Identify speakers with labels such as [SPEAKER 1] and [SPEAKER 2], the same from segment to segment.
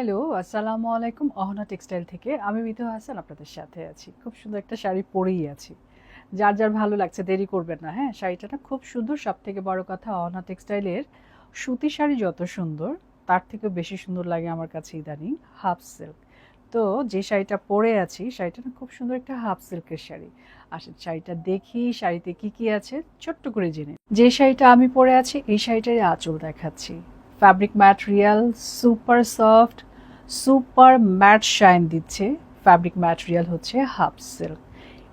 [SPEAKER 1] Hello, আসসালামু আলাইকুম। Ahana textile থেকে আমি মিতু হাসান আপনাদের সাথে আছি। খুব সুন্দর একটা শাড়ি পরেই আছি। যার ভালো লাগছে দেরি করবেন না, হ্যাঁ? শাড়িটা না খুব সুন্দর। সবথেকে বড় কথা অহনা টেক্সটাইলের সুতি শাড়ি যত সুন্দর, তার থেকেও বেশি সুন্দর লাগে আমার কাছে ইদানিং হাফ সিল্ক। তো যে শাড়িটা পরে আছি, শাড়িটা না খুব সুন্দর একটা হাফ সিল্কের শাড়ি। আসেন শাড়িটা দেখি, শাড়িতে কি আছে ছোট্ট করে জেনে। যে শাড়িটা আমি পরে আছি, এই শাড়িটারই আঁচল দেখাচ্ছি। Fabric material super soft, super matte shine দিচ্ছে। ফ্যাব্রিক ম্যাটেরিয়াল হচ্ছে হাফ সিল্ক।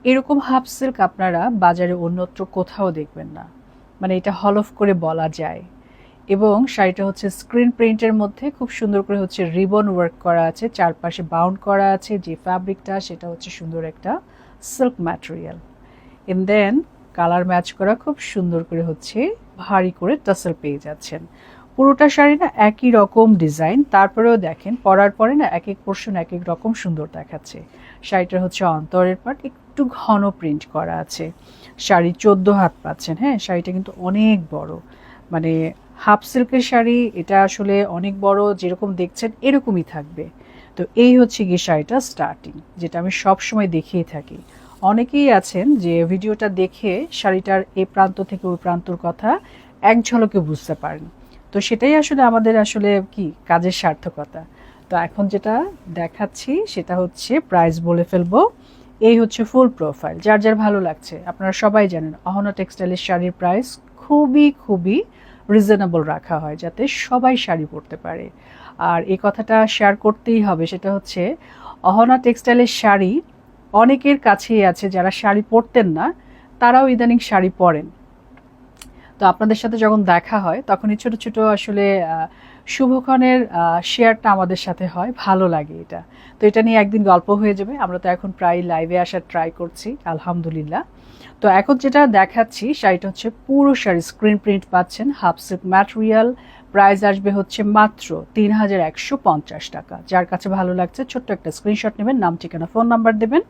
[SPEAKER 1] এরকম হাফ সিল্ক আপনারা বাজারে অন্যত্র কোথাও দেখবেন না, মানে এটা হলফ করে বলা যায়। এবং শাড়িটা হচ্ছে স্ক্রিন প্রিন্টের মধ্যে খুব সুন্দর করে হচ্ছে রিবন ওয়ার্ক করা আছে, চারপাশে বাউন্ড করা আছে। যে ফ্যাব্রিকটা সেটা হচ্ছে সুন্দর একটা silk material. And then colour match করা খুব সুন্দর করে হচ্ছে ভারী করে টাসেল পেয়ে যাচ্ছেন। পুরোটা শাড়ি না একই রকম ডিজাইন, তারপরেও দেখেন পরার পরে না এক এক পোর্শন এক এক রকম সুন্দর দেখাচ্ছে। শাড়িটার হচ্ছে অন্তরের পার্ট একটু ঘন প্রিন্ট করা আছে। শাড়ি 14 হাত পাচ্ছেন, হ্যাঁ? শাড়িটা কিন্তু অনেক বড়, মানে হাফ সিল্কের শাড়ি, এটা আসলে অনেক বড়, যেরকম দেখছেন এরকমই থাকবে। তো এই হচ্ছে গিয়ে শাড়িটা স্টার্টিং, যেটা আমি সব সময় দেখিয়ে থাকি। অনেকেই আছেন যে ভিডিওটা দেখে শাড়িটার এ প্রান্ত থেকে ওই প্রান্তর কথা এক ঝলকে বুঝতে পারেন। তো সেটাই আসলে আমাদের আসলে কি কাজের সার্থকতা। তো এখন যেটা দেখাচ্ছি সেটা হচ্ছে প্রাইস বলে ফেলবো। এই হচ্ছে ফুল প্রোফাইল। যার ভালো লাগছে, আপনারা সবাই জানেন অহনা টেক্সটাইলের শাড়ির প্রাইস খুবই রিজনেবল রাখা হয়, যাতে সবাই শাড়ি পরতে পারে। আর এই কথাটা শেয়ার করতেই হবে, সেটা হচ্ছে অহনা টেক্সটাইলের শাড়ি অনেকের কাছেই আছে যারা শাড়ি পরতেন না, তারাও ইদানিং শাড়ি পরেন। তো আপনাদের সাথে যখন দেখা হয় তখনই ছোট ছোট আসলে শুভক্ষণের শেয়ারটা আমাদের সাথে হয়, ভালো লাগে এটা। তো এটা নিয়ে একদিন গল্প হয়ে যাবে। আমরা তো এখন প্রায় লাইভে আসার ট্রাই করছি, আলহামদুলিল্লাহ। তো এখন যেটা দেখাচ্ছি শাড়িটা হচ্ছে পুরো শাড়ি স্ক্রিন প্রিন্ট পাচ্ছেন, হাফ সিল্ক ম্যাটেরিয়াল। প্রাইস আসবে হচ্ছে মাত্র ৩,১৫০ টাকা। যার কাছে ভালো লাগছে ছোট্ট একটা স্ক্রিনশট নেবেন, নাম ঠিকানা ফোন নাম্বার দেবেন,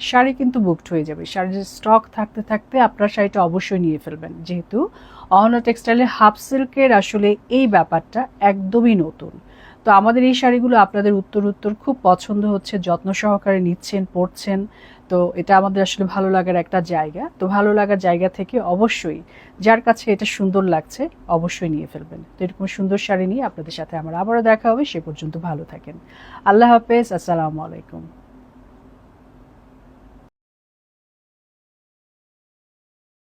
[SPEAKER 1] শাড়ি কিন্তু বুকড হয়ে যাবে। শাড়ির স্টক থাকতে থাকতে আপনার শাড়িটা অবশ্যই নিয়ে ফেলবেন, যেহেতু অহনা টেক্সটাইলের হাফ সিল্কের আসলে এই ব্যাপারটা একদমই নতুন। তো আমাদের এই শাড়িগুলো আপনাদের উত্তর খুব পছন্দ হচ্ছে, যত্ন সহকারে নিচ্ছেন, পরছেন। তো এটা আমাদের আসলে ভালো লাগার একটা জায়গা। তো ভালো লাগার জায়গা থেকে অবশ্যই যার কাছে এটা সুন্দর লাগছে অবশ্যই নিয়ে ফেলবেন। তো এরকম সুন্দর শাড়ি নিয়ে আপনাদের সাথে আমার আবারও দেখা হবে। সে পর্যন্ত ভালো থাকেন। আল্লাহ হাফেজ, আসসালামু আলাইকুম।